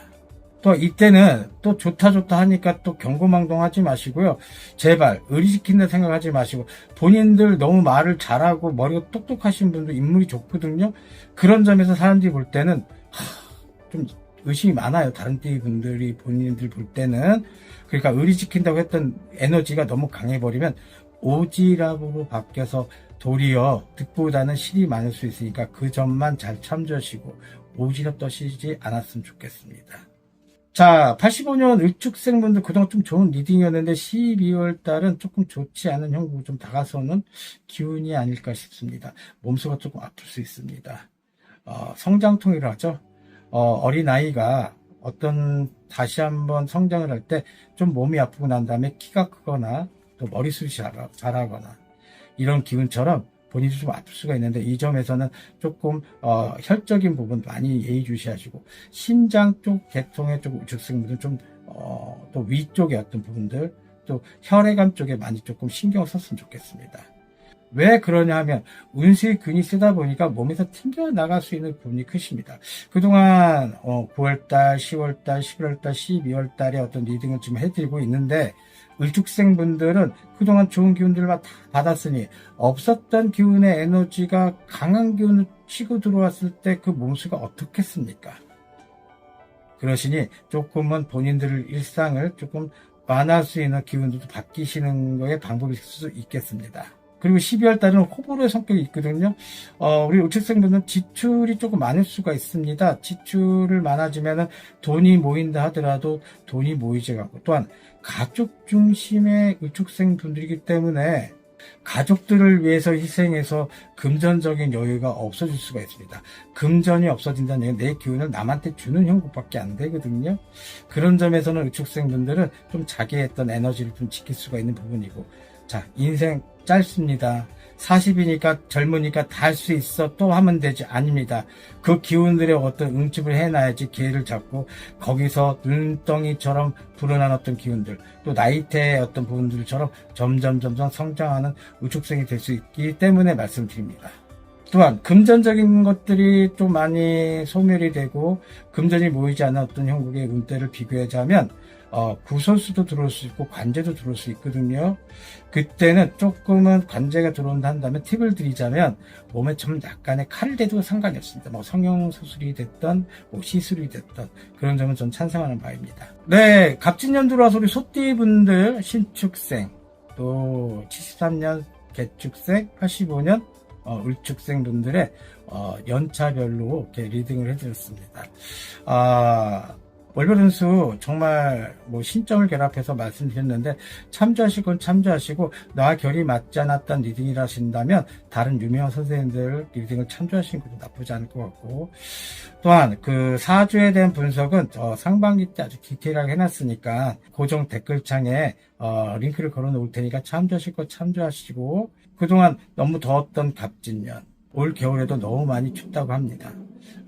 또 이때는 또 좋다 하니까 또 경고망동하지 마시고요. 제발 의리지킨다 생각하지 마시고 본인들 너무 말을 잘하고 머리가 똑똑하신 분도 인물이 좋거든요. 그런 점에서 사람들이 볼 때는 좀 의심이 많아요. 다른 띠 분들이 본인들 볼 때는. 그러니까 의리 지킨다고 했던 에너지가 너무 강해버리면 오지랖으로 바뀌어서 도리어 득보다는 실이 많을 수 있으니까 그 점만 잘 참조하시고 오지랖 떠시지 않았으면 좋겠습니다. 자, 85년 을축생분들 그동안 좀 좋은 리딩이었는데 12월 달은 조금 좋지 않은 형국이 좀 다가서는 기운이 아닐까 싶습니다. 몸소가 조금 아플 수 있습니다. 성장통이라 하죠. 어린아이가 다시 한번 성장을 할 때 좀 몸이 아프고 난 다음에 키가 크거나 또 머리숱이 자라거나 이런 기운처럼 본인이 좀 아플 수가 있는데, 이 점에서는 조금 혈적인 부분 많이 예의주시하시고, 신장 쪽 계통의 좀 우측생분들 또 위쪽의 어떤 부분들, 또 혈액암 쪽에 많이 조금 신경을 썼으면 좋겠습니다. 왜 그러냐 하면 운수의 쓰다 보니까 몸에서 튕겨나갈 수 있는 부분이 크십니다. 그동안 9월달, 10월달, 11월달, 12월달에 어떤 리딩을 지금 해드리고 있는데, 을축생분들은 그동안 좋은 기운들을 다 받았으니 없었던 기운의 에너지가 강한 기운을 치고 들어왔을 때 그 몸수가 어떻겠습니까? 그러시니 조금은 본인들 일상을 조금 완화할 수 있는 기운들도 바뀌시는 거에 방법이 있을 수 있겠습니다. 그리고 12월 달은 호불호의 성격이 있거든요. 우리 우측생분들은 지출이 조금 많을 수가 있습니다. 지출을 많아지면 돈이 모인다 하더라도 돈이 모이지 않고, 또한 가족 중심의 우측생분들이기 때문에 가족들을 위해서 희생해서 금전적인 여유가 없어질 수가 있습니다. 금전이 없어진다는 얘기는 내 기운을 남한테 주는 형국밖에 안 되거든요. 그런 점에서는 우측생분들은 좀 자기의 어떤 에너지를 좀 지킬 수가 있는 부분이고, 자, 인생 짧습니다. 40이니까 젊으니까 다 할 수 있어 또 하면 되지, 아닙니다. 그 기운들의 어떤 응집을 해놔야지 기회를 잡고, 거기서 눈덩이처럼 불어난 어떤 기운들, 또 나이테의 어떤 부분들처럼 점점 성장하는 우축생이 될 수 있기 때문에 말씀드립니다. 또한 금전적인 것들이 좀 많이 소멸이 되고 금전이 모이지 않는 어떤 형국의 운대를 비교하자면 구설수도 들어올 수 있고 관제도 들어올 수 있거든요. 그때는 조금은 관제가 들어온다 한다면 팁을 드리자면, 몸에 좀 약간의 칼을 대도 상관이 없습니다. 뭐 성형수술이 됐던 뭐 시술이 됐던 그런 점은 전 찬성하는 바입니다. 네, 갑진년 들어와서 우리 소띠분들 신축생, 또 73년 개축생, 85년 을축생 분들의 연차별로 이렇게 리딩을 해드렸습니다. 월별 운수 정말 뭐 신점을 결합해서 말씀드렸는데, 참조하실 건 참조하시고 나와 결이 맞지 않았던 리딩이라 하신다면 다른 유명한 선생님들 리딩을 참조하시는 것도 나쁘지 않을 것 같고, 또한 그 사주에 대한 분석은 상반기 때 아주 디테일하게 해놨으니까 고정 댓글창에 링크를 걸어 놓을 테니까 참조하실 거 참조하시고, 그동안 너무 더웠던 갑진년, 올 겨울에도 너무 많이 춥다고 합니다.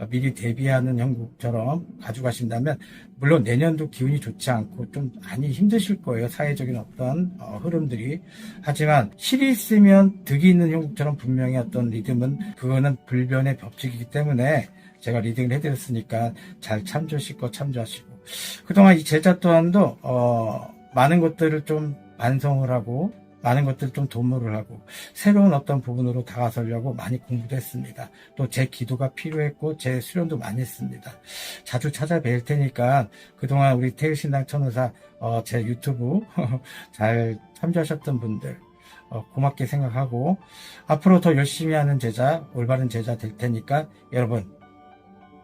미리 대비하는 형국처럼 가져가신다면, 물론 내년도 기운이 좋지 않고 좀 많이 힘드실 거예요. 사회적인 어떤 흐름들이. 하지만 실이 있으면 득이 있는 형국처럼 분명히 어떤 리듬은, 그거는 불변의 법칙이기 때문에 제가 리딩을 해드렸으니까 잘 참조하실 거 참조하시고, 그동안 이 제자 또한도 많은 것들을 좀 반성을 하고 많은 것들 좀 도모를 하고 새로운 어떤 부분으로 다가서려고 많이 공부도 했습니다. 또 제 기도가 필요했고 제 수련도 많이 했습니다. 자주 찾아뵐 테니까 그동안 우리 태일신당 천의사 제 유튜브 잘 참조하셨던 분들 고맙게 생각하고, 앞으로 더 열심히 하는 제자, 올바른 제자 될 테니까 여러분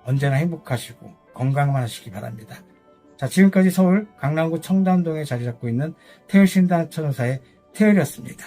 언제나 행복하시고 건강만 하시기 바랍니다. 자, 지금까지 서울 강남구 청담동에 자리 잡고 있는 태일신당 천의사의 태율이었습니다.